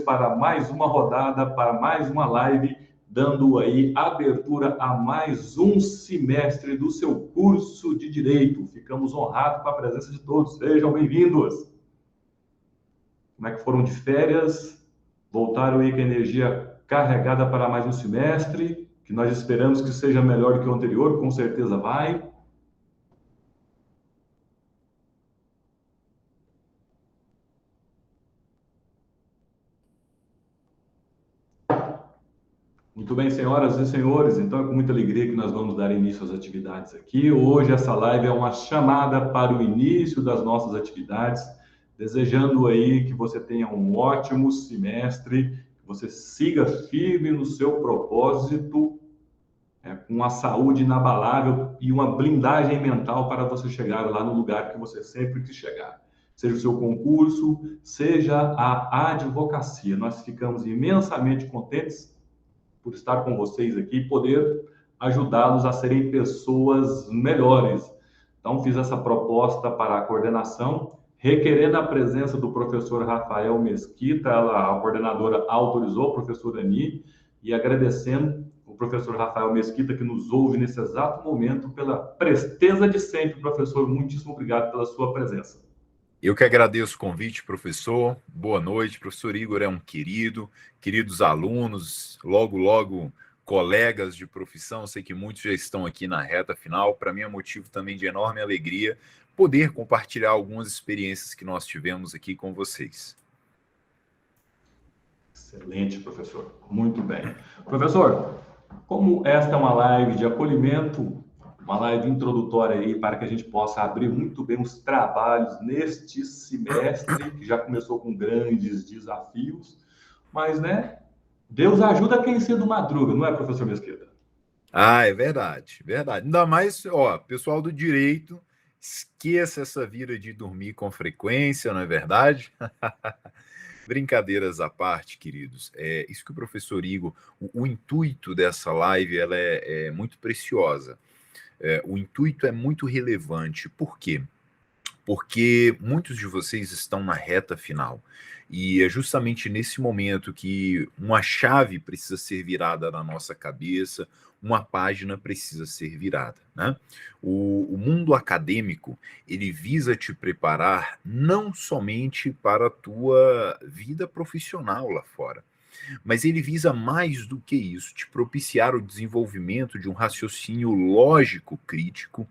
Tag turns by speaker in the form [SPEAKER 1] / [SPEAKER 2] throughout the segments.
[SPEAKER 1] Para mais uma rodada, para mais uma live, dando aí abertura a mais um semestre do seu curso de Direito. Ficamos honrados com a presença de todos. Sejam bem-vindos. Como é que foram de férias? Voltaram aí com a energia carregada para mais um semestre, que nós esperamos que seja melhor do que o anterior, com certeza vai. Muito bem, senhoras e senhores, então é com muita alegria que nós vamos dar início às atividades aqui. Hoje essa live é uma chamada para o início das nossas atividades, desejando aí que você tenha um ótimo semestre, que você siga firme no seu propósito, com a saúde inabalável e uma blindagem mental para você chegar lá no lugar que você sempre quis chegar. Seja o seu concurso, seja a advocacia. Nós ficamos imensamente contentes por estar com vocês aqui e poder ajudá-los a serem pessoas melhores. Então, fiz essa proposta para a coordenação, requerendo a presença do professor Rafael Mesquita, a coordenadora autorizou, a professora Ani, e agradecendo o professor Rafael Mesquita, que nos ouve nesse exato momento, pela presteza de sempre. Professor, muitíssimo obrigado pela sua presença.
[SPEAKER 2] Eu que agradeço o convite, professor. Boa noite. Professor Igor é um queridos alunos, logo colegas de profissão. Sei que muitos já estão aqui na reta final. Para mim é motivo também de enorme alegria poder compartilhar algumas experiências que nós tivemos aqui com vocês.
[SPEAKER 1] Excelente, professor. Muito bem. Professor, como esta é uma live de acolhimento, uma live introdutória aí para que a gente possa abrir muito bem os trabalhos neste semestre, que já começou com grandes desafios, mas, né, Deus ajuda quem cedo madruga, não é, professor Mesquita?
[SPEAKER 2] Ah, é verdade, verdade. Ainda mais, ó, pessoal do direito, esqueça essa vida de dormir com frequência, não é verdade? Brincadeiras à parte, queridos, isso que o professor Igor, o intuito dessa live, ela é muito preciosa. O intuito é muito relevante. Por quê? Porque muitos de vocês estão na reta final. E é justamente nesse momento que uma chave precisa ser virada na nossa cabeça, uma página precisa ser virada, né? O mundo acadêmico, ele visa te preparar não somente para a tua vida profissional lá fora, mas ele visa mais do que isso, te propiciar o desenvolvimento de um raciocínio lógico crítico,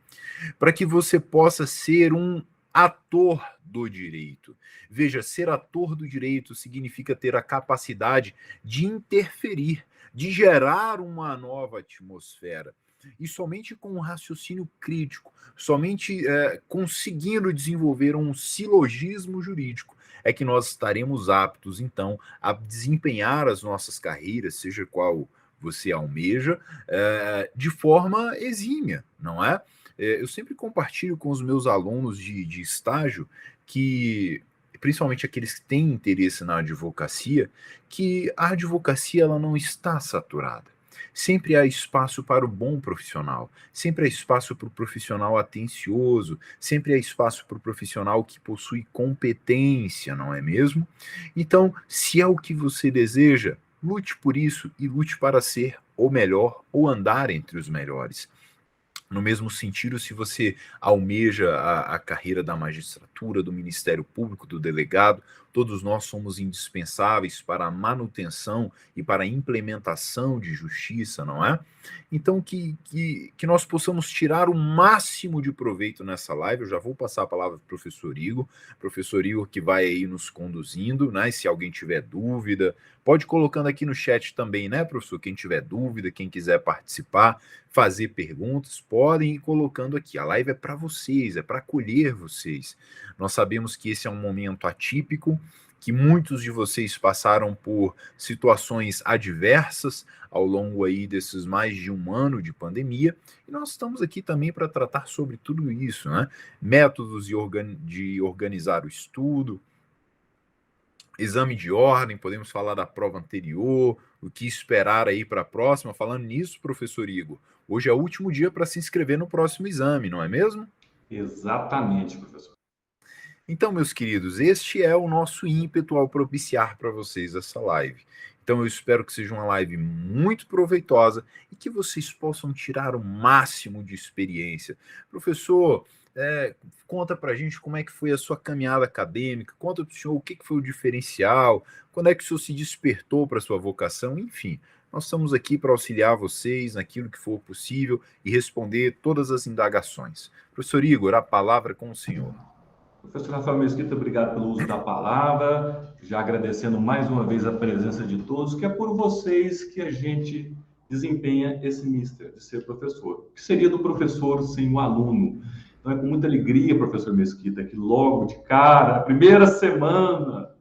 [SPEAKER 2] para que você possa ser um ator do direito. Veja, ser ator do direito significa ter a capacidade de interferir, de gerar uma nova atmosfera. E somente com um raciocínio crítico, somente conseguindo desenvolver um silogismo jurídico, é que nós estaremos aptos, então, a desempenhar as nossas carreiras, seja qual você almeja, de forma exímia, não é? Eu sempre compartilho com os meus alunos de estágio que, principalmente aqueles que têm interesse na advocacia, que a advocacia ela não está saturada. Sempre há espaço para o bom profissional, sempre há espaço para o profissional atencioso, sempre há espaço para o profissional que possui competência, não é mesmo? Então, se é o que você deseja, lute por isso e lute para ser o melhor ou andar entre os melhores. No mesmo sentido, se você almeja a carreira da magistratura, do Ministério Público, do delegado, todos nós somos indispensáveis para a manutenção e para a implementação de justiça, não é? Então, que nós possamos tirar o máximo de proveito nessa live. Eu já vou passar a palavra para o professor Igor que vai aí nos conduzindo, né? E se alguém tiver dúvida, pode ir colocando aqui no chat também, né, professor? Quem tiver dúvida, quem quiser participar, fazer perguntas, podem ir colocando aqui. A live é para vocês, é para acolher vocês. Nós sabemos que esse é um momento atípico, que muitos de vocês passaram por situações adversas ao longo aí desses mais de um ano de pandemia, e nós estamos aqui também para tratar sobre tudo isso, né? Métodos de organizar o estudo, exame de ordem, podemos falar da prova anterior, o que esperar aí para a próxima. Falando nisso, professor Igor, hoje é o último dia para se inscrever no próximo exame, não é mesmo?
[SPEAKER 1] Exatamente, professor.
[SPEAKER 2] Então, meus queridos, este é o nosso ímpeto ao propiciar para vocês essa live. Então, eu espero que seja uma live muito proveitosa e que vocês possam tirar o máximo de experiência. Professor, conta para a gente como é que foi a sua caminhada acadêmica, conta para o senhor o que foi o diferencial, quando é que o senhor se despertou para a sua vocação, enfim. Nós estamos aqui para auxiliar vocês naquilo que for possível e responder todas as indagações. Professor Igor, a palavra é com o senhor.
[SPEAKER 1] Professor Rafael Mesquita, obrigado pelo uso da palavra, já agradecendo mais uma vez a presença de todos, que é por vocês que a gente desempenha esse mister de ser professor. O que seria do professor sem o aluno? Então é com muita alegria, professor Mesquita, que logo de cara, a primeira semana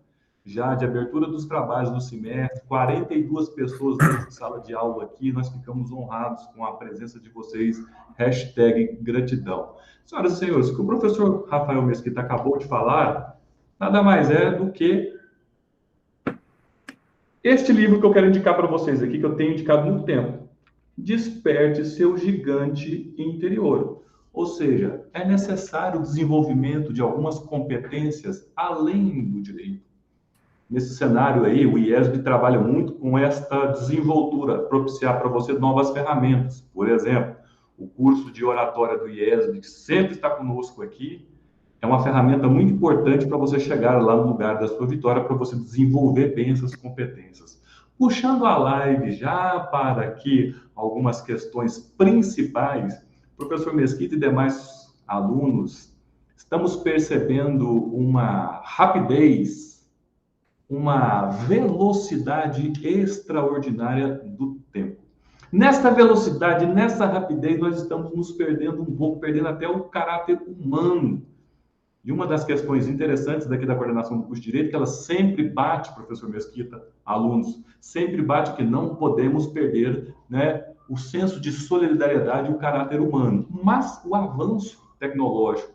[SPEAKER 1] já de abertura dos trabalhos do semestre, 42 pessoas dentro de sala de aula aqui, nós ficamos honrados com a presença de vocês, #gratidão. Senhoras e senhores, o que o professor Rafael Mesquita acabou de falar, nada mais é do que este livro que eu quero indicar para vocês aqui, que eu tenho indicado há muito tempo. Desperte seu gigante interior. Ou seja, é necessário o desenvolvimento de algumas competências além do direito. Nesse cenário aí, o IESB trabalha muito com esta desenvoltura, propiciar para você novas ferramentas. Por exemplo, o curso de oratória do IESB, que sempre está conosco aqui, é uma ferramenta muito importante para você chegar lá no lugar da sua vitória, para você desenvolver bem essas competências. Puxando a live já para aqui algumas questões principais, professor Mesquita e demais alunos, estamos percebendo uma rapidez, uma velocidade extraordinária do tempo. Nesta velocidade, nessa rapidez, nós estamos nos perdendo um pouco, perdendo até o caráter humano. E uma das questões interessantes daqui da coordenação do curso de Direito, que ela sempre bate, professor Mesquita, alunos, sempre bate que não podemos perder, né, o senso de solidariedade e o caráter humano. Mas o avanço tecnológico,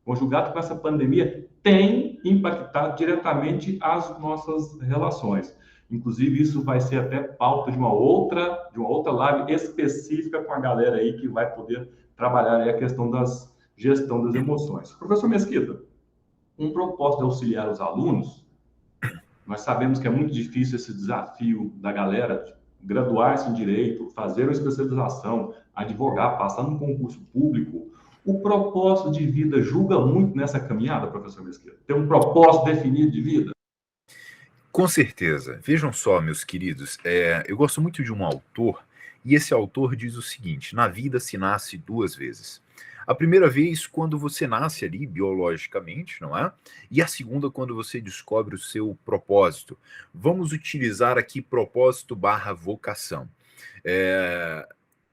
[SPEAKER 1] conjugado com essa pandemia, tem impactado diretamente as nossas relações. Inclusive, isso vai ser até pauta de uma outra live específica com a galera aí que vai poder trabalhar aí a questão da gestão das emoções. Professor Mesquita, um propósito de auxiliar os alunos, nós sabemos que é muito difícil esse desafio da galera de graduar-se em direito, fazer uma especialização, advogar, passar num concurso público. O propósito de vida julga muito nessa caminhada, professor Mesquita? Tem um propósito definido de vida?
[SPEAKER 2] Com certeza. Vejam só, meus queridos, eu gosto muito de um autor, e esse autor diz o seguinte: na vida se nasce duas vezes. A primeira vez quando você nasce ali biologicamente, não é? E a segunda quando você descobre o seu propósito. Vamos utilizar aqui propósito barra vocação.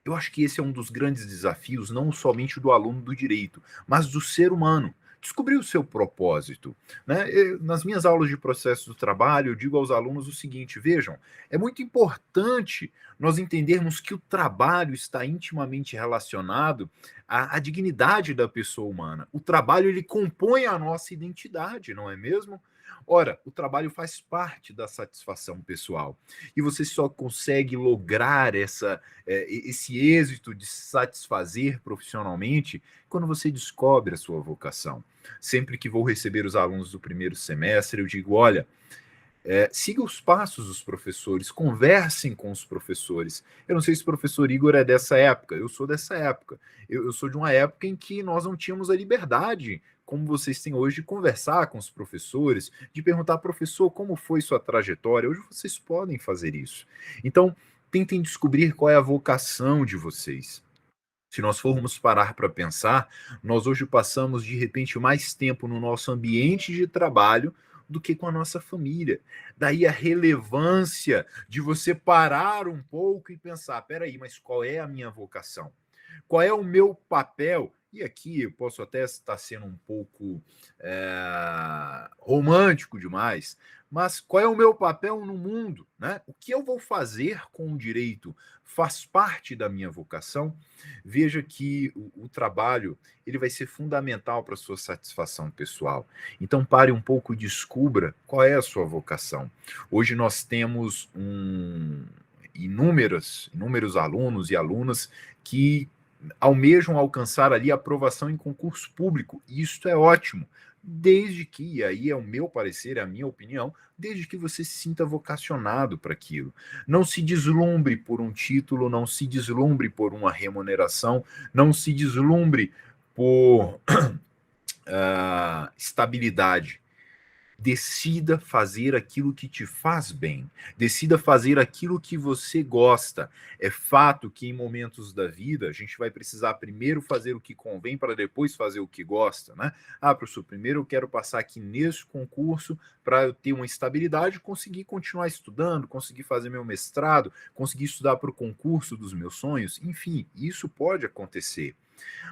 [SPEAKER 2] Eu acho que esse é um dos grandes desafios, não somente do aluno do direito, mas do ser humano. Descobrir o seu propósito. Né? Nas minhas aulas de processo do trabalho, eu digo aos alunos o seguinte: vejam, é muito importante nós entendermos que o trabalho está intimamente relacionado à dignidade da pessoa humana. O trabalho, ele compõe a nossa identidade, não é mesmo? Ora, o trabalho faz parte da satisfação pessoal. E você só consegue lograr esse êxito de se satisfazer profissionalmente quando você descobre a sua vocação. Sempre que vou receber os alunos do primeiro semestre, eu digo: olha, siga os passos dos professores, conversem com os professores. Eu não sei se o professor Igor é dessa época, eu sou dessa época. Eu sou de uma época em que nós não tínhamos a liberdade, como vocês têm hoje, de conversar com os professores, de perguntar: professor, como foi sua trajetória? Hoje vocês podem fazer isso. Então, tentem descobrir qual é a vocação de vocês. Se nós formos parar para pensar, nós hoje passamos, de repente, mais tempo no nosso ambiente de trabalho do que com a nossa família. Daí a relevância de você parar um pouco e pensar: peraí, mas qual é a minha vocação? Qual é o meu papel? E aqui eu posso até estar sendo um pouco romântico demais, mas qual é o meu papel no mundo? Né? O que eu vou fazer com o direito faz parte da minha vocação? Veja que o trabalho, ele vai ser fundamental para a sua satisfação pessoal. Então pare um pouco e descubra qual é a sua vocação. Hoje nós temos inúmeros alunos e alunas que almejam alcançar ali a aprovação em concurso público, e isso é ótimo. desde que, e aí é o meu parecer, é a minha opinião, desde que você se sinta vocacionado para aquilo. Não se deslumbre por um título, não se deslumbre por uma remuneração, não se deslumbre por estabilidade. Decida fazer aquilo que te faz bem. Decida fazer aquilo que você gosta. É fato que em momentos da vida a gente vai precisar primeiro fazer o que convém para depois fazer o que gosta, né? Professor, primeiro eu quero passar aqui nesse concurso para eu ter uma estabilidade, conseguir continuar estudando, conseguir fazer meu mestrado, conseguir estudar para o concurso dos meus sonhos. Enfim, isso pode acontecer.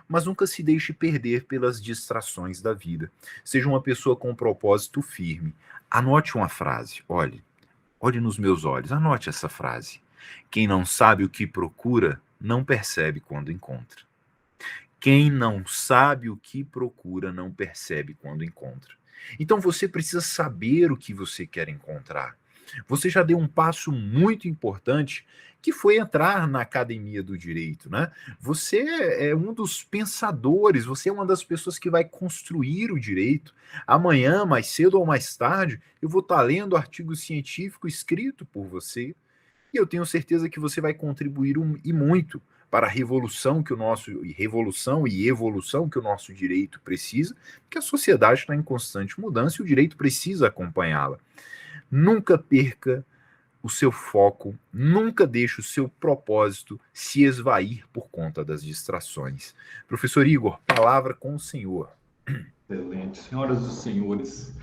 [SPEAKER 2] Mas nunca se deixe perder pelas distrações da vida. Seja uma pessoa com um propósito firme. Anote uma frase. Olhe nos meus olhos. Anote essa frase. Quem não sabe o que procura, não percebe quando encontra. Quem não sabe o que procura, não percebe quando encontra. Então você precisa saber o que você quer encontrar. Você já deu um passo muito importante, que foi entrar na academia do direito, né? Você é um dos pensadores, você é uma das pessoas que vai construir o direito. Amanhã, mais cedo ou mais tarde, eu vou estar lendo artigo científico escrito por você, e eu tenho certeza que você vai contribuir e muito para a revolução e evolução que o nosso direito precisa, porque a sociedade está em constante mudança e o direito precisa acompanhá-la. Nunca perca o seu foco, nunca deixe o seu propósito se esvair por conta das distrações. Professor Igor, palavra com o senhor.
[SPEAKER 1] Excelente. Senhoras e senhores,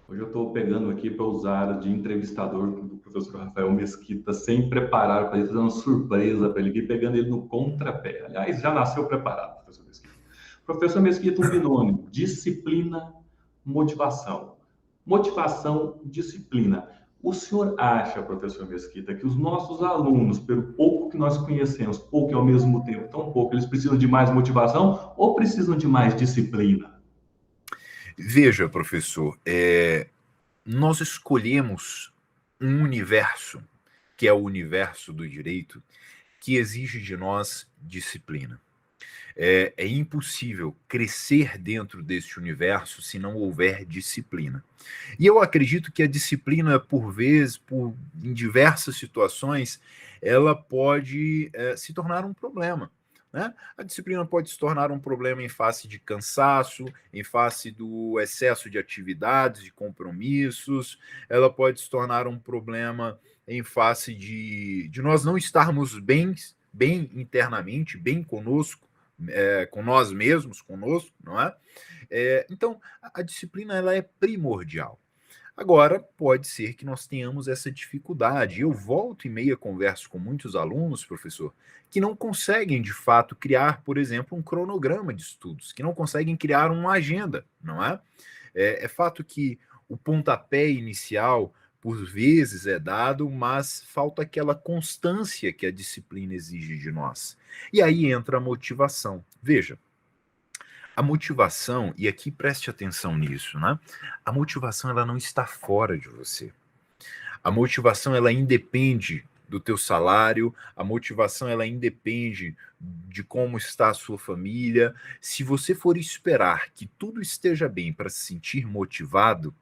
[SPEAKER 1] hoje eu estou pegando aqui para usar de entrevistador do professor Rafael Mesquita, sem preparar, para ele fazer uma surpresa para ele vir, pegando ele no contrapé. Aliás, já nasceu preparado, professor Mesquita. Professor Mesquita, um binômio: disciplina, motivação. Motivação, disciplina. O senhor acha, professor Mesquita, que os nossos alunos, pelo pouco que nós conhecemos, pouco e ao mesmo tempo tão pouco, eles precisam de mais motivação ou precisam de mais disciplina?
[SPEAKER 2] Veja, professor, nós escolhemos um universo, que é o universo do direito, que exige de nós disciplina. É impossível crescer dentro deste universo se não houver disciplina. E eu acredito que a disciplina, por vezes, em diversas situações, ela pode se tornar um problema. Né? A disciplina pode se tornar um problema em face de cansaço, em face do excesso de atividades, de compromissos, ela pode se tornar um problema em face de nós não estarmos bem internamente, bem conosco, com nós mesmos, conosco, não é? Então, a disciplina ela é primordial. Agora, pode ser que nós tenhamos essa dificuldade. Eu volto e meia converso com muitos alunos, professor, que não conseguem, de fato, criar, por exemplo, um cronograma de estudos, que não conseguem criar uma agenda, não é? É fato que o pontapé inicial, por vezes, é dado, mas falta aquela constância que a disciplina exige de nós. E aí entra a motivação. Veja, a motivação, e aqui preste atenção nisso, né? A motivação ela não está fora de você. A motivação ela independe do teu salário, a motivação ela independe de como está a sua família. Se você for esperar que tudo esteja bem para se sentir motivado,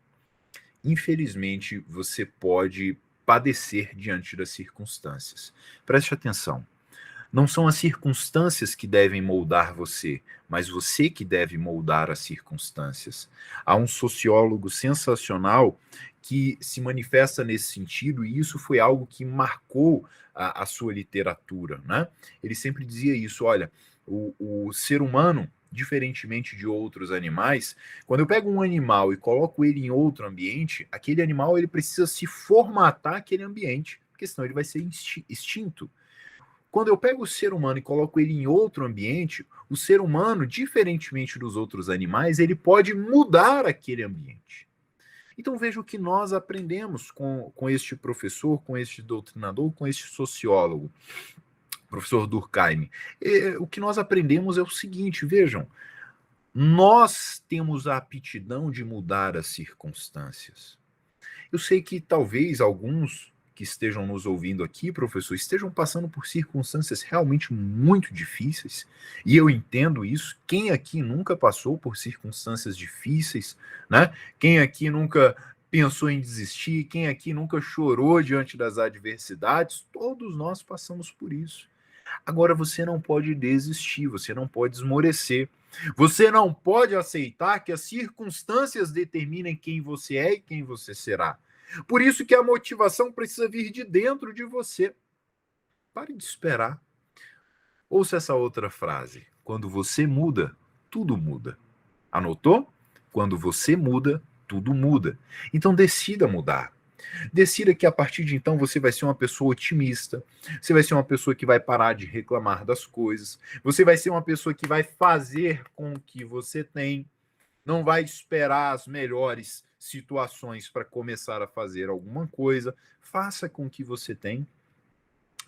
[SPEAKER 2] infelizmente você pode padecer diante das circunstâncias. Preste atenção. Não são as circunstâncias que devem moldar você, mas você que deve moldar as circunstâncias. Há um sociólogo sensacional que se manifesta nesse sentido, e isso foi algo que marcou a sua literatura, né? Ele sempre dizia isso: olha, o ser humano, diferentemente de outros animais, quando eu pego um animal e coloco ele em outro ambiente, aquele animal ele precisa se formatar aquele ambiente, porque senão ele vai ser extinto. Quando eu pego o ser humano e coloco ele em outro ambiente, o ser humano, diferentemente dos outros animais, ele pode mudar aquele ambiente. Então veja o que nós aprendemos com este professor, com este doutrinador, com este sociólogo, professor Durkheim. O que nós aprendemos é o seguinte, vejam, nós temos a aptidão de mudar as circunstâncias. Eu sei que talvez alguns que estejam nos ouvindo aqui, professor, estejam passando por circunstâncias realmente muito difíceis, e eu entendo isso. Quem aqui nunca passou por circunstâncias difíceis, né? Quem aqui nunca pensou em desistir? Quem aqui nunca chorou diante das adversidades? Todos nós passamos por isso. Agora, você não pode desistir, você não pode esmorecer. Você não pode aceitar que as circunstâncias determinem quem você é e quem você será. Por isso que a motivação precisa vir de dentro de você. Pare de esperar. Ouça essa outra frase. Quando você muda, tudo muda. Anotou? Quando você muda, tudo muda. Então decida mudar. Decida que a partir de então você vai ser uma pessoa otimista, você vai ser uma pessoa que vai parar de reclamar das coisas, você vai ser uma pessoa que vai fazer com o que você tem, não vai esperar as melhores situações para começar a fazer alguma coisa, faça com o que você tem.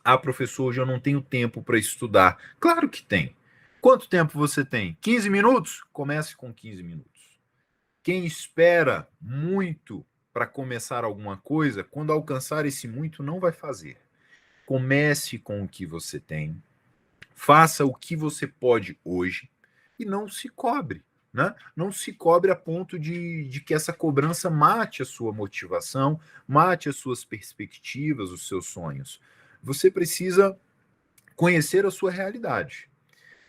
[SPEAKER 2] Ah, professor, hoje eu não tenho tempo para estudar. Claro que tem. Quanto tempo você tem? 15 minutos? Comece com 15 minutos. Quem espera muito para começar alguma coisa, quando alcançar esse muito, não vai fazer. Comece com o que você tem, faça o que você pode hoje e não se cobre, né? Não se cobre a ponto de que essa cobrança mate a sua motivação, mate as suas perspectivas, os seus sonhos. Você precisa conhecer a sua realidade.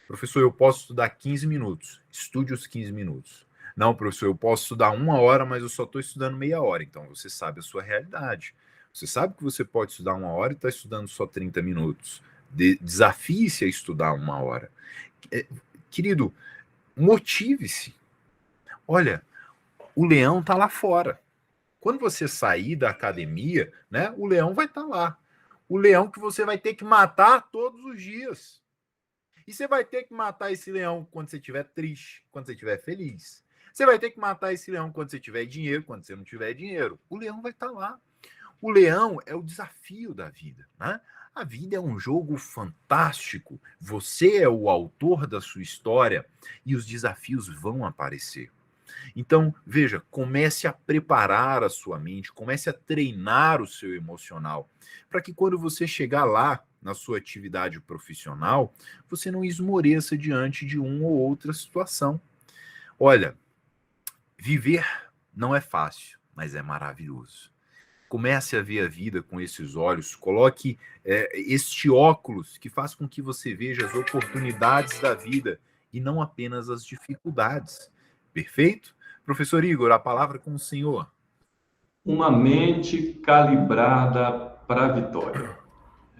[SPEAKER 2] Professor, eu posso estudar 15 minutos. Estude os 15 minutos. Não, professor, eu posso estudar 1 hora, mas eu só estou estudando meia hora. Então, você sabe a sua realidade. Você sabe que você pode estudar 1 hora e está estudando só 30 minutos. Desafie-se a estudar 1 hora. Querido, motive-se. Olha, o leão está lá fora. Quando você sair da academia, né, o leão vai estar lá. O leão que você vai ter que matar todos os dias. E você vai ter que matar esse leão quando você estiver triste, quando você estiver feliz. Você vai ter que matar esse leão quando você tiver dinheiro, quando você não tiver dinheiro. O leão vai estar lá. O leão é o desafio da vida, né? A vida é um jogo fantástico. Você é o autor da sua história e os desafios vão aparecer. Então, veja, comece a preparar a sua mente, comece a treinar o seu emocional, para que quando você chegar lá na sua atividade profissional, você não esmoreça diante de uma ou outra situação. Olha, viver não é fácil, mas é maravilhoso. Comece a ver a vida com esses olhos, coloque este óculos que faz com que você veja as oportunidades da vida e não apenas as dificuldades. Perfeito? Professor Igor, a palavra com o senhor.
[SPEAKER 1] Uma mente calibrada para a vitória.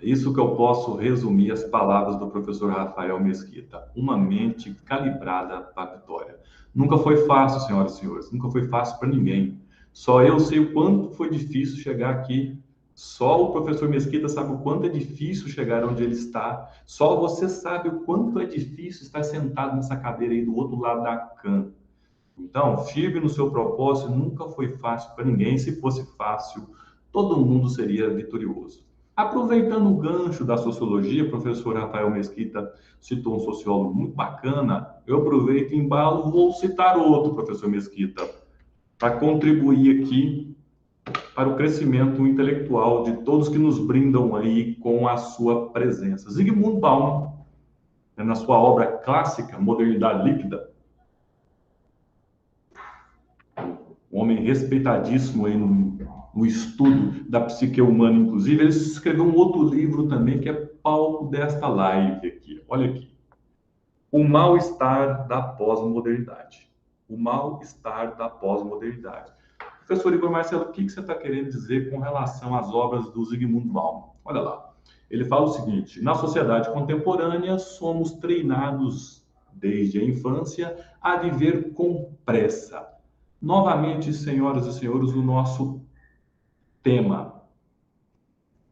[SPEAKER 1] É isso que eu posso resumir as palavras do professor Rafael Mesquita. Uma mente calibrada para a vitória. Nunca foi fácil, senhoras e senhores. Nunca foi fácil para ninguém. Só eu sei o quanto foi difícil chegar aqui. Só o professor Mesquita sabe o quanto é difícil chegar onde ele está. Só você sabe o quanto é difícil estar sentado nessa cadeira aí do outro lado da cama. Então, firme no seu propósito, nunca foi fácil para ninguém. Se fosse fácil, todo mundo seria vitorioso. Aproveitando o gancho da sociologia, o professor Rafael Mesquita citou um sociólogo muito bacana. Eu aproveito e embalo, vou citar outro, professor Mesquita, para contribuir aqui para o crescimento intelectual de todos que nos brindam aí com a sua presença. Zygmunt Bauman, na sua obra clássica, Modernidade Líquida, um homem respeitadíssimo aí no estudo da psique humana, inclusive, ele escreveu um outro livro também que é palco desta live aqui. Olha aqui. O mal-estar da pós-modernidade. O mal-estar da pós-modernidade. Professor Igor Marcelo, o que você está querendo dizer com relação às obras do Zygmunt Bauman? Olha lá. Ele fala o seguinte: na sociedade contemporânea, somos treinados desde a infância a viver com pressa. Novamente, senhoras e senhores, o nosso tema,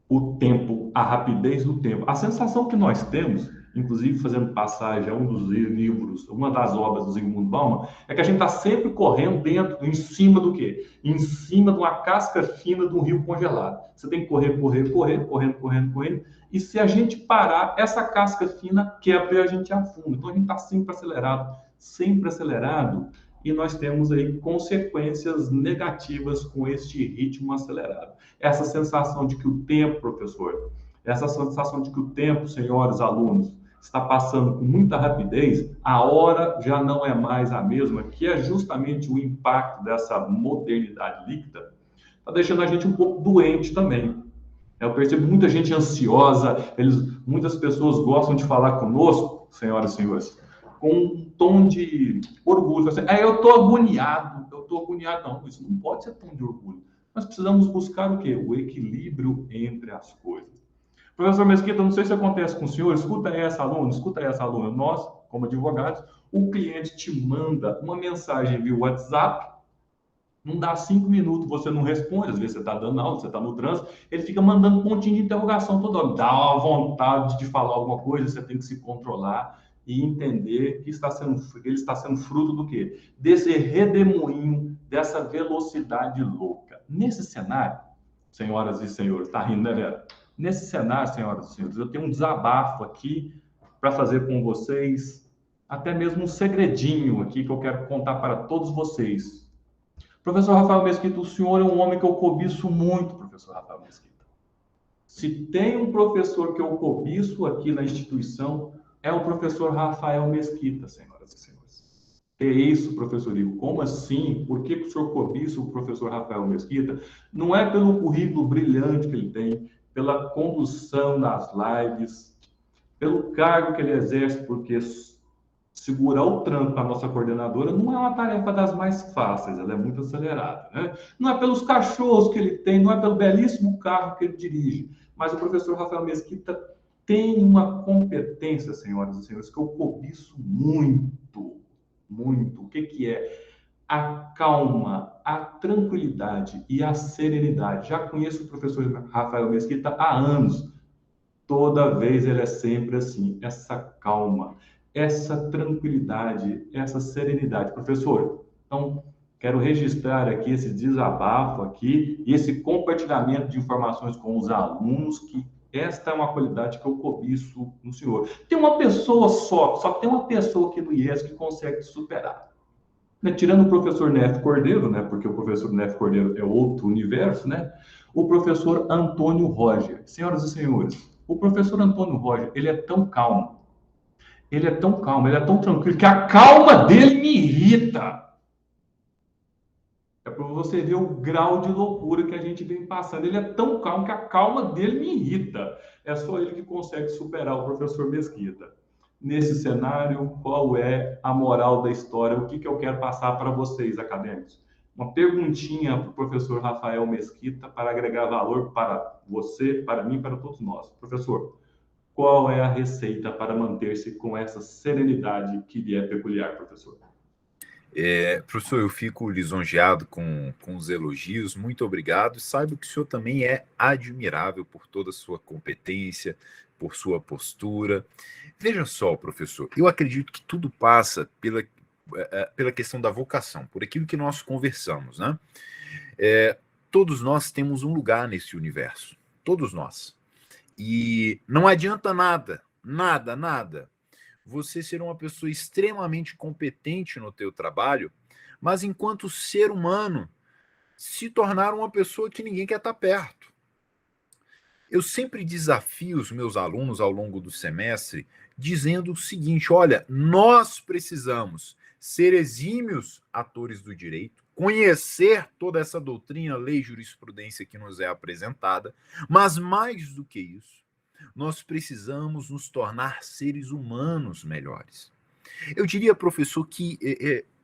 [SPEAKER 1] o tempo, a rapidez do tempo. A sensação que nós temos, inclusive fazendo passagem a um dos livros, uma das obras do Zygmunt Bauman, é que a gente está sempre correndo dentro, em cima do quê? Em cima de uma casca fina de um rio congelado. Você tem que correr, correndo. E se a gente parar, essa casca fina quebra e a gente afunda. Então a gente está sempre acelerado. e nós temos aí consequências negativas com este ritmo acelerado. Essa sensação de que o tempo, professor, essa sensação de que o tempo, senhores alunos, está passando com muita rapidez, a hora já não é mais a mesma, que é justamente o impacto dessa modernidade líquida, está deixando a gente um pouco doente também. Eu percebo muita gente ansiosa, muitas pessoas gostam de falar conosco, senhoras e senhores, com um tom de orgulho. Assim, eu estou agoniado. Não, isso não pode ser tom de orgulho. Nós precisamos buscar o quê? O equilíbrio entre as coisas. Professor Mesquita, não sei se acontece com o senhor, escuta essa aluna. Nós, como advogados, o cliente te manda uma mensagem via WhatsApp, não dá 5 minutos, você não responde, às vezes você está dando aula, você está no trânsito, ele fica mandando pontinho de interrogação toda hora. Dá uma vontade de falar alguma coisa, você tem que se controlar e entender que ele está sendo fruto do quê? Desse redemoinho, dessa velocidade louca. Nesse cenário, senhoras e senhores, está rindo, né, Vera? Nesse cenário, senhoras e senhores, eu tenho um desabafo aqui para fazer com vocês, até mesmo um segredinho aqui que eu quero contar para todos vocês. Professor Rafael Mesquita, o senhor é um homem que eu cobiço muito, professor Rafael Mesquita. Se tem um professor que eu cobiço aqui na instituição, é o professor Rafael Mesquita, senhoras e senhores. Que isso, professor Igor? Como assim? Por que o senhor cobiça o professor Rafael Mesquita? Não é pelo currículo brilhante que ele tem, pela condução das lives, pelo cargo que ele exerce, porque segurar o tranco para a nossa coordenadora não é uma tarefa das mais fáceis, ela é muito acelerada, né? Não é pelos cachorros que ele tem, não é pelo belíssimo carro que ele dirige, mas o professor Rafael Mesquita tem uma competência, senhoras e senhores, que eu cobiço muito, muito. O que é? A calma, a tranquilidade e a serenidade. Já conheço o professor Rafael Mesquita há anos. Toda vez ele é sempre assim, essa calma, essa tranquilidade, essa serenidade. Professor, então, quero registrar aqui esse desabafo aqui e esse compartilhamento de informações com os alunos, que esta é uma qualidade que eu cobiço no senhor. Tem uma pessoa só tem uma pessoa aqui no IES que consegue superar. Né? Tirando o professor Neto Cordeiro, né? Porque o professor Neto Cordeiro é outro universo, né? O professor Antônio Roger. Senhoras e senhores, o professor Antônio Roger, ele é tão calmo, ele é tão tranquilo, que a calma dele me irrita. É para você ver o grau de loucura que a gente vem passando. Ele é tão calmo que a calma dele me irrita. É só ele que consegue superar o professor Mesquita. Nesse cenário, qual é a moral da história? O que eu quero passar para vocês, acadêmicos? Uma perguntinha para o professor Rafael Mesquita para agregar valor para você, para mim, para todos nós. Professor, qual é a receita para manter-se com essa serenidade que lhe é peculiar, professor?
[SPEAKER 2] Professor, eu fico lisonjeado com os elogios, muito obrigado. Saiba que o senhor também é admirável por toda a sua competência, por sua postura. Veja só, professor, eu acredito que tudo passa pela questão da vocação, por aquilo que nós conversamos, né? Todos nós temos um lugar nesse universo, todos nós. E não adianta nada, você ser uma pessoa extremamente competente no teu trabalho, mas enquanto ser humano, se tornar uma pessoa que ninguém quer estar perto. Eu sempre desafio os meus alunos ao longo do semestre, dizendo o seguinte: olha, nós precisamos ser exímios atores do direito, conhecer toda essa doutrina, lei e jurisprudência que nos é apresentada, mas mais do que isso, nós precisamos nos tornar seres humanos melhores. Eu diria, professor, que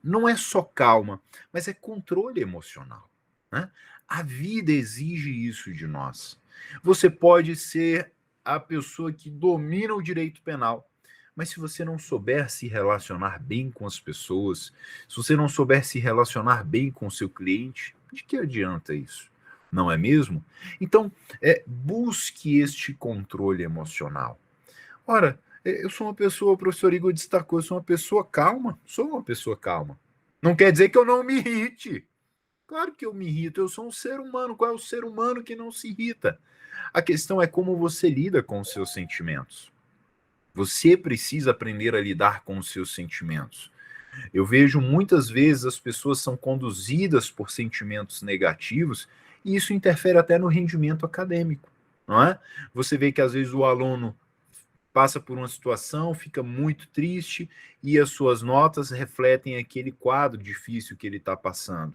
[SPEAKER 2] não é só calma, mas é controle emocional, né? A vida exige isso de nós. Você pode ser a pessoa que domina o direito penal, mas se você não souber se relacionar bem com as pessoas, se você não souber se relacionar bem com o seu cliente, de que adianta isso? Não é mesmo? Então, busque este controle emocional. Ora, eu sou uma pessoa, o professor Igor destacou, eu sou uma pessoa calma, Não quer dizer que eu não me irrite. Claro que eu me irrito, eu sou um ser humano. Qual é o ser humano que não se irrita? A questão é como você lida com os seus sentimentos. Você precisa aprender a lidar com os seus sentimentos. Eu vejo muitas vezes as pessoas são conduzidas por sentimentos negativos e isso interfere até no rendimento acadêmico, não é? Você vê que às vezes o aluno passa por uma situação, fica muito triste e as suas notas refletem aquele quadro difícil que ele está passando.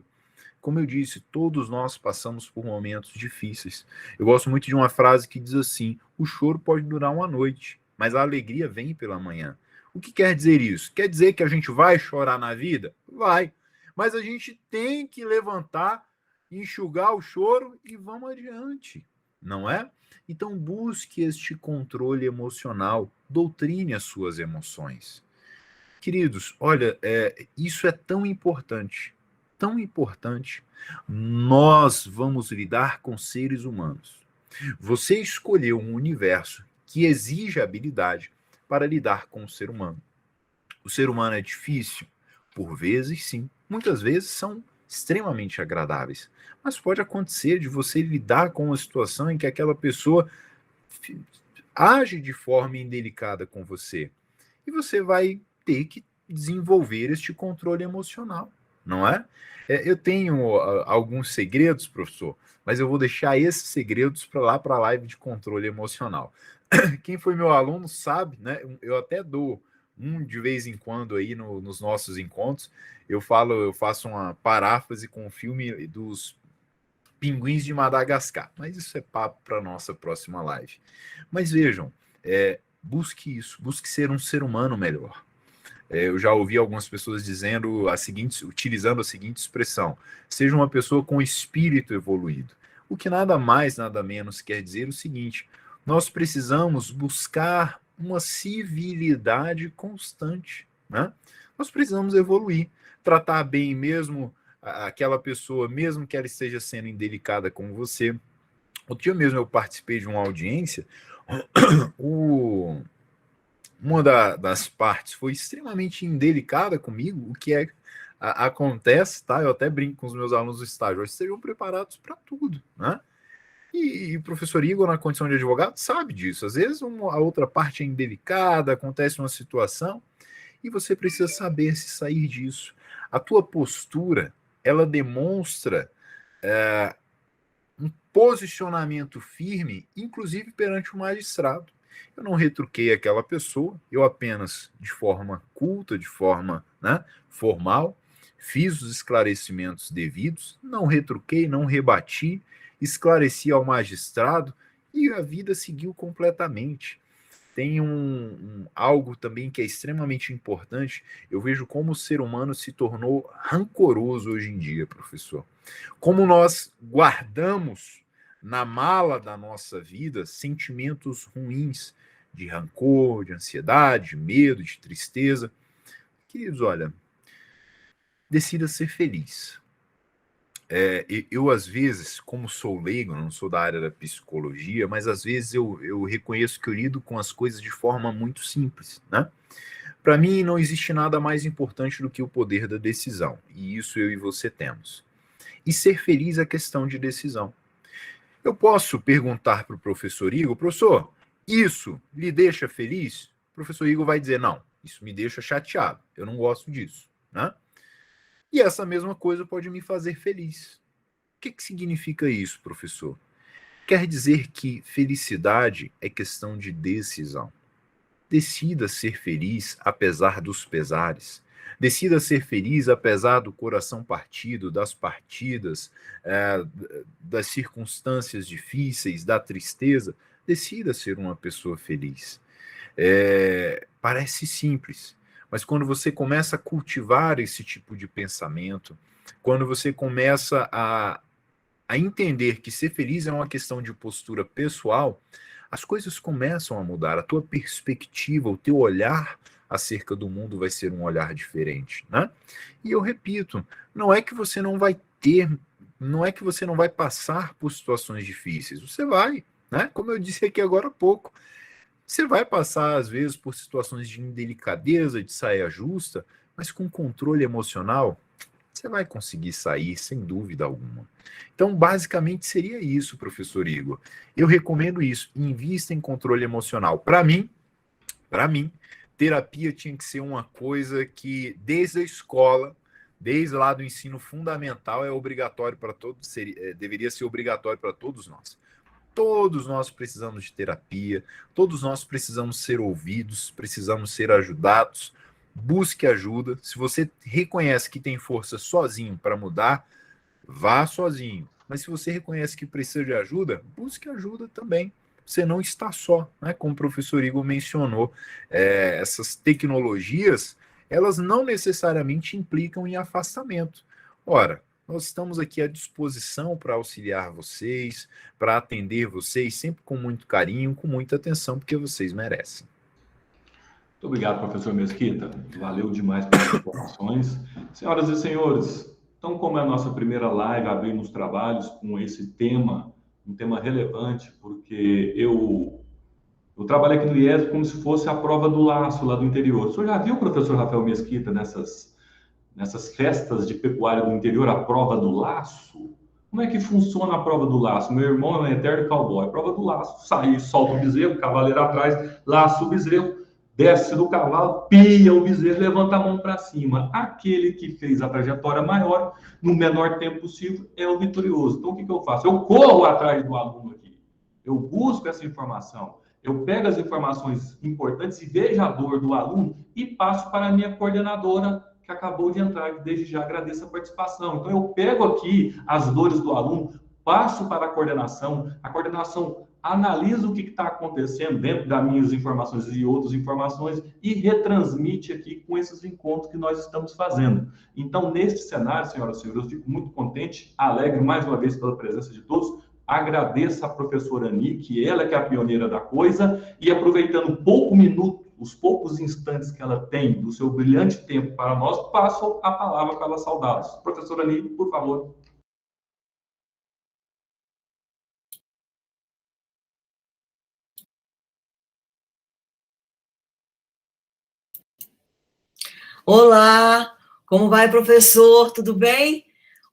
[SPEAKER 2] Como eu disse, todos nós passamos por momentos difíceis. Eu gosto muito de uma frase que diz assim: o choro pode durar uma noite, mas a alegria vem pela manhã. O que quer dizer isso? Quer dizer que a gente vai chorar na vida? Vai. Mas a gente tem que levantar, enxugar o choro e vamos adiante, não é? Então busque este controle emocional, doutrine as suas emoções. Queridos, olha, isso é tão importante, tão importante. Nós vamos lidar com seres humanos. Você escolheu um universo que exige habilidade para lidar com o ser humano. O ser humano é difícil? Por vezes, sim. Muitas vezes são extremamente agradáveis. Mas pode acontecer de você lidar com uma situação em que aquela pessoa age de forma indelicada com você. E você vai ter que desenvolver este controle emocional, não é? Eu tenho alguns segredos, professor, mas eu vou deixar esses segredos para lá, para a live de controle emocional. Quem foi meu aluno sabe, né? Eu até dou de vez em quando aí nos nossos encontros, eu faço uma paráfrase com o filme dos Pinguins de Madagascar, mas isso é papo para nossa próxima live. Mas vejam, busque isso, busque ser um ser humano melhor. Eu já ouvi algumas pessoas dizendo utilizando a seguinte expressão: seja uma pessoa com espírito evoluído. O que nada mais, nada menos quer dizer o seguinte: nós precisamos buscar uma civilidade constante, né? Nós precisamos evoluir, tratar bem mesmo aquela pessoa, mesmo que ela esteja sendo indelicada com você. Outro dia mesmo eu participei de uma audiência, uma das partes foi extremamente indelicada comigo, o que acontece, tá? Eu até brinco com os meus alunos do estágio, eles estejam preparados para tudo, né? E o professor Igor, na condição de advogado, sabe disso. Às vezes a outra parte é indelicada, acontece uma situação, e você precisa saber se sair disso. A tua postura, ela demonstra um posicionamento firme, inclusive perante o magistrado. Eu não retruquei aquela pessoa, eu apenas, de forma culta, de forma, né, formal, fiz os esclarecimentos devidos, não retruquei, não rebati, esclareci ao magistrado e a vida seguiu completamente. Tem algo também que é extremamente importante. Eu vejo como o ser humano se tornou rancoroso hoje em dia, professor. Como nós guardamos na mala da nossa vida sentimentos ruins de rancor, de ansiedade, de medo, de tristeza. Queridos, olha, decida ser feliz. Eu, às vezes, como sou leigo, não sou da área da psicologia, mas às vezes eu reconheço que eu lido com as coisas de forma muito simples, né? Para mim, não existe nada mais importante do que o poder da decisão, e isso eu e você temos. E ser feliz é questão de decisão. Eu posso perguntar para o professor Igor: professor, isso lhe deixa feliz? O professor Igor vai dizer: não, isso me deixa chateado, eu não gosto disso, né? E essa mesma coisa pode me fazer feliz. O que significa isso, professor? Quer dizer que felicidade é questão de decisão. Decida ser feliz apesar dos pesares. Decida ser feliz apesar do coração partido, das partidas, das circunstâncias difíceis, da tristeza. Decida ser uma pessoa feliz. Parece simples, mas quando você começa a cultivar esse tipo de pensamento, quando você começa a entender que ser feliz é uma questão de postura pessoal, as coisas começam a mudar. A tua perspectiva, o teu olhar acerca do mundo vai ser um olhar diferente, né? E eu repito, não é que você não vai passar por situações difíceis, você vai, né? Como eu disse aqui agora há pouco, você vai passar, às vezes, por situações de indelicadeza, de saia justa, mas com controle emocional, você vai conseguir sair sem dúvida alguma. Então, basicamente, seria isso, professor Igor. Eu recomendo isso. Invista em controle emocional. Para mim, terapia tinha que ser uma coisa que, desde a escola, desde lá do ensino fundamental, é obrigatório para todos, deveria ser obrigatório para todos nós. Todos nós precisamos de terapia, todos nós precisamos ser ouvidos, precisamos ser ajudados. Busque ajuda. Se você reconhece que tem força sozinho para mudar, vá sozinho. Mas se você reconhece que precisa de ajuda, busque ajuda também. Você não está só, né? Como o professor Igor mencionou, essas tecnologias, elas não necessariamente implicam em afastamento. Ora, nós estamos aqui à disposição para auxiliar vocês, para atender vocês, sempre com muito carinho, com muita atenção, porque vocês merecem.
[SPEAKER 1] Muito obrigado, professor Mesquita. Valeu demais pelas informações. Senhoras e senhores, então, como é a nossa primeira live, abrimos trabalhos com esse tema, um tema relevante, porque eu trabalho aqui no IES como se fosse a prova do laço lá do interior. O senhor já viu, professor Rafael Mesquita, nessas festas de pecuária do interior, a prova do laço? Como é que funciona a prova do laço? Meu irmão é um eterno cowboy. A prova do laço. Sai, solta o bezerro, o cavaleiro atrás, laça o bezerro, desce do cavalo, pia o bezerro, levanta a mão para cima. Aquele que fez a trajetória maior, no menor tempo possível, é o vitorioso. Então, o que eu faço? Eu corro atrás do aluno aqui. Eu busco essa informação. Eu pego as informações importantes e vejo a dor do aluno e passo para a minha coordenadora, que acabou de entrar, e desde já agradeço a participação. Então, eu pego aqui as dores do aluno, passo para a coordenação analisa o que está acontecendo dentro das minhas informações e outras informações e retransmite aqui com esses encontros que nós estamos fazendo. Então, neste cenário, senhoras e senhores, eu fico muito contente, alegre mais uma vez pela presença de todos, agradeço a professora Ani, que ela que é a pioneira da coisa, e aproveitando os poucos instantes que ela tem do seu brilhante tempo para nós, passo a palavra para ela saudá-los. Professora Ani, por favor.
[SPEAKER 3] Olá, como vai, professor? Tudo bem?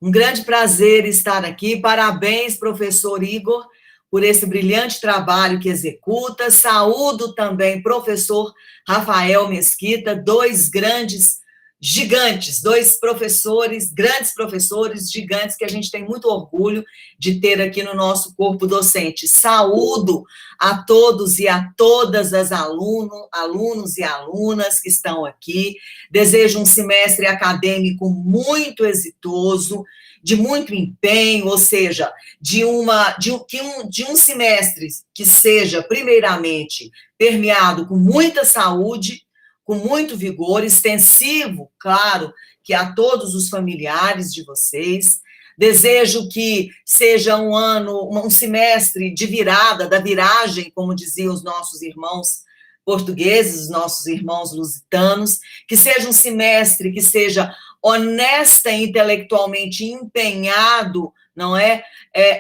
[SPEAKER 3] Um grande prazer estar aqui. Parabéns, professor Igor, por esse brilhante trabalho que executa. Saúdo também professor Rafael Mesquita, dois grandes gigantes, dois professores, grandes professores, gigantes, que a gente tem muito orgulho de ter aqui no nosso corpo docente. Saúdo a todos e a todas as alunos e alunas que estão aqui. Desejo um semestre acadêmico muito exitoso, de muito empenho, ou seja, de um semestre que seja, primeiramente, permeado com muita saúde, com muito vigor, extensivo, claro, que a todos os familiares de vocês. Desejo que seja um semestre de virada, da viragem, como diziam os nossos irmãos portugueses, os nossos irmãos lusitanos, que seja um semestre que seja honesta e intelectualmente empenhado, não é?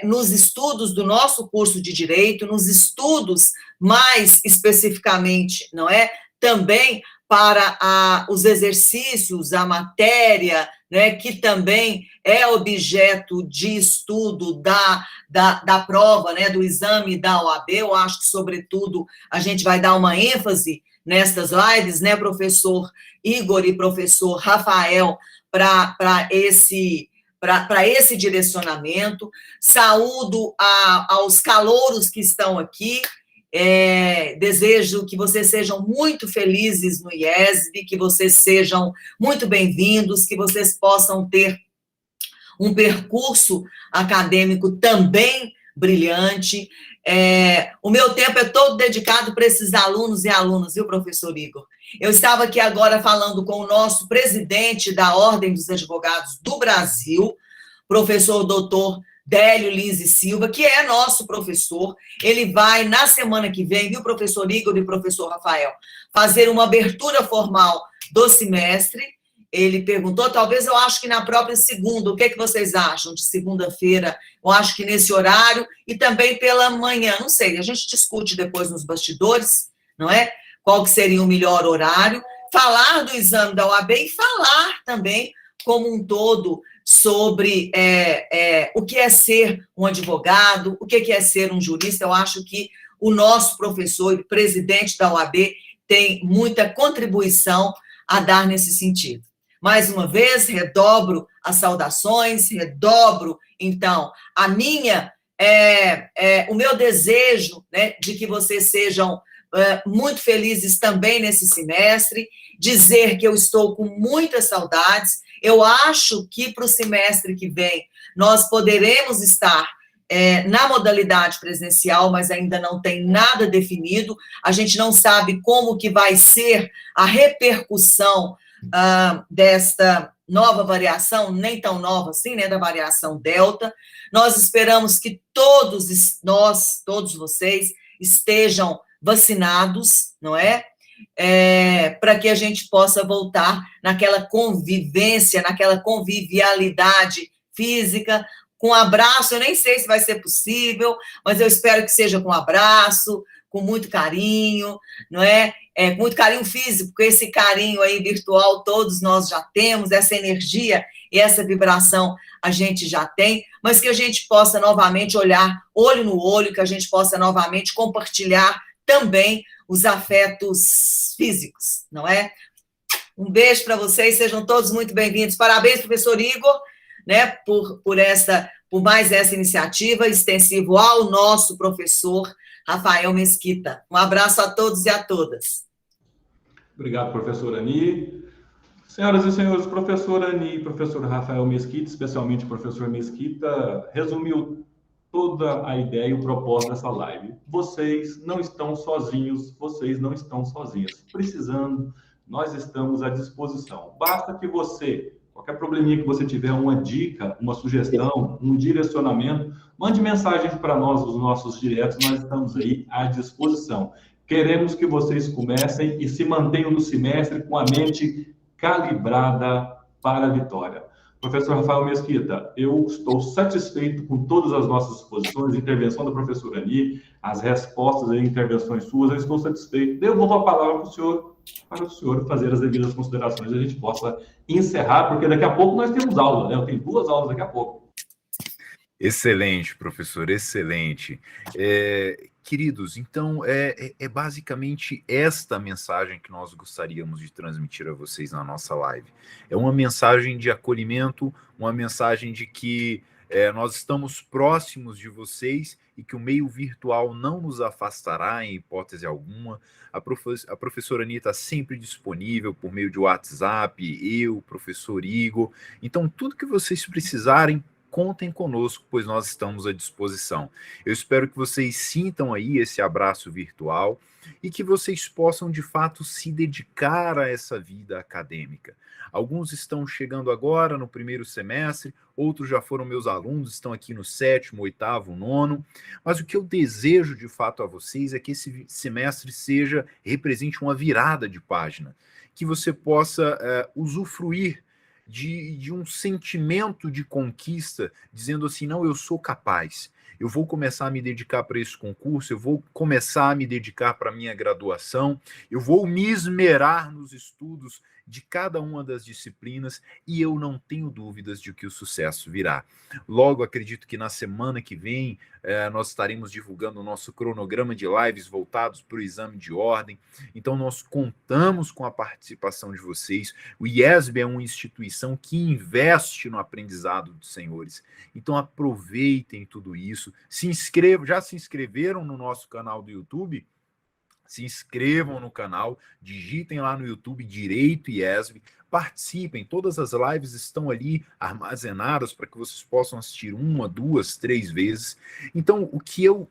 [SPEAKER 3] Nos estudos do nosso curso de Direito, nos estudos mais especificamente, não é? Também para os exercícios, a matéria, né, que também é objeto de estudo da prova, né, do exame da OAB. Eu acho que, sobretudo, a gente vai dar uma ênfase nestas lives, né, professor Igor e professor Rafael, para esse direcionamento. Saúdo aos calouros que estão aqui. Desejo que vocês sejam muito felizes no IESB, que vocês sejam muito bem-vindos, que vocês possam ter um percurso acadêmico também brilhante. O meu tempo é todo dedicado para esses alunos e alunas, viu, professor Igor? Eu estava aqui agora falando com o nosso presidente da Ordem dos Advogados do Brasil, professor doutor Délio Lins e Silva, que é nosso professor. Ele vai, na semana que vem, viu, professor Igor e professor Rafael, fazer uma abertura formal do semestre. Ele perguntou, talvez eu acho que na própria segunda, o que é que vocês acham de segunda-feira? Eu acho que nesse horário e também pela manhã, não sei, a gente discute depois nos bastidores, não é? Qual que seria o melhor horário, falar do exame da OAB e falar também, como um todo, sobre o que é ser um advogado, o que é ser um jurista. Eu acho que o nosso professor e presidente da OAB tem muita contribuição a dar nesse sentido. Mais uma vez, redobro as saudações, redobro, então, o meu desejo, né, de que vocês sejam muito felizes também nesse semestre, dizer que eu estou com muitas saudades. Eu acho que para o semestre que vem nós poderemos estar na modalidade presencial, mas ainda não tem nada definido. A gente não sabe como que vai ser a repercussão desta nova variação, nem tão nova assim, né, da variação Delta. Nós esperamos que todos vocês estejam vacinados, não é? Para que a gente possa voltar naquela convivência, naquela convivialidade física, com abraço. Eu nem sei se vai ser possível, mas eu espero que seja com abraço, com muito carinho, não é? Com muito carinho físico, porque esse carinho aí virtual todos nós já temos, essa energia e essa vibração a gente já tem, mas que a gente possa novamente olhar olho no olho, que a gente possa novamente compartilhar também os afetos físicos, não é? Um beijo para vocês, sejam todos muito bem-vindos. Parabéns, professor Igor, né, por mais essa iniciativa, extensivo ao nosso professor Rafael Mesquita. Um abraço a todos e a todas.
[SPEAKER 1] Obrigado, professora Ani. Senhoras e senhores, professora Ani e professor Rafael Mesquita, especialmente o professor Mesquita, resumiu toda a ideia e o propósito dessa live. Vocês não estão sozinhos, vocês não estão sozinhas. Precisando, nós estamos à disposição. Basta que você, qualquer probleminha que você tiver, uma dica, uma sugestão, um direcionamento, mande mensagens para nós, os nossos diretos, nós estamos aí à disposição. Queremos que vocês comecem e se mantenham no semestre com a mente calibrada para a vitória. Professor Rafael Mesquita, eu estou satisfeito com todas as nossas exposições, a intervenção da professora Ani, as respostas e intervenções suas, eu estou satisfeito. Devolvo a palavra para o senhor fazer as devidas considerações e a gente possa encerrar, porque daqui a pouco nós temos aula, né? Eu tenho 2 aulas daqui a pouco.
[SPEAKER 2] Excelente, professor, excelente. Queridos, então, é basicamente esta mensagem que nós gostaríamos de transmitir a vocês na nossa live. É uma mensagem de acolhimento, uma mensagem de que nós estamos próximos de vocês e que o meio virtual não nos afastará em hipótese alguma. A professora Ani está sempre disponível por meio de WhatsApp, eu, professor Igor. Então, tudo que vocês precisarem, contem conosco, pois nós estamos à disposição. Eu espero que vocês sintam aí esse abraço virtual e que vocês possam, de fato, se dedicar a essa vida acadêmica. Alguns estão chegando agora no primeiro semestre, outros já foram meus alunos, estão aqui no 7º, 8º, 9º, mas o que eu desejo, de fato, a vocês é que esse semestre represente uma virada de página, que você possa usufruir de um sentimento de conquista, dizendo assim, não, eu sou capaz, eu vou começar a me dedicar para esse concurso, eu vou começar a me dedicar para a minha graduação, eu vou me esmerar nos estudos de cada uma das disciplinas e eu não tenho dúvidas de que o sucesso virá. Logo, acredito que na semana que vem nós estaremos divulgando o nosso cronograma de lives voltados para o exame de ordem. Então, nós contamos com a participação de vocês. O IESB é uma instituição que investe no aprendizado dos senhores. Então, aproveitem tudo isso. Já se inscreveram no nosso canal do YouTube? Se inscrevam no canal, digitem lá no YouTube Direito IESB, participem, todas as lives estão ali armazenadas para que vocês possam assistir 1, 2, 3 vezes. Então, o que eu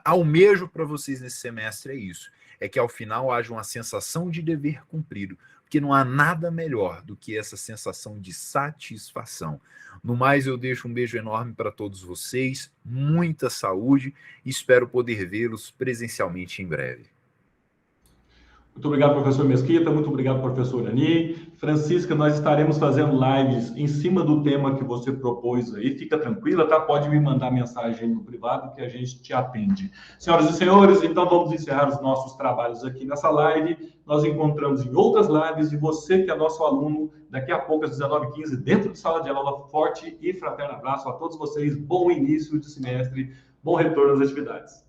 [SPEAKER 2] almejo para vocês nesse semestre é isso, é que ao final haja uma sensação de dever cumprido, porque não há nada melhor do que essa sensação de satisfação. No mais, eu deixo um beijo enorme para todos vocês, muita saúde e espero poder vê-los presencialmente em breve.
[SPEAKER 1] Muito obrigado, professor Mesquita, muito obrigado, professor Ani. Francisca, nós estaremos fazendo lives em cima do tema que você propôs aí. Fica tranquila, tá? Pode me mandar mensagem no privado que a gente te atende. Senhoras e senhores, então vamos encerrar os nossos trabalhos aqui nessa live. Nós encontramos em outras lives e você que é nosso aluno, daqui a pouco às 19h15, dentro de sala de aula. Forte e fraterno abraço a todos vocês. Bom início de semestre, bom retorno às atividades.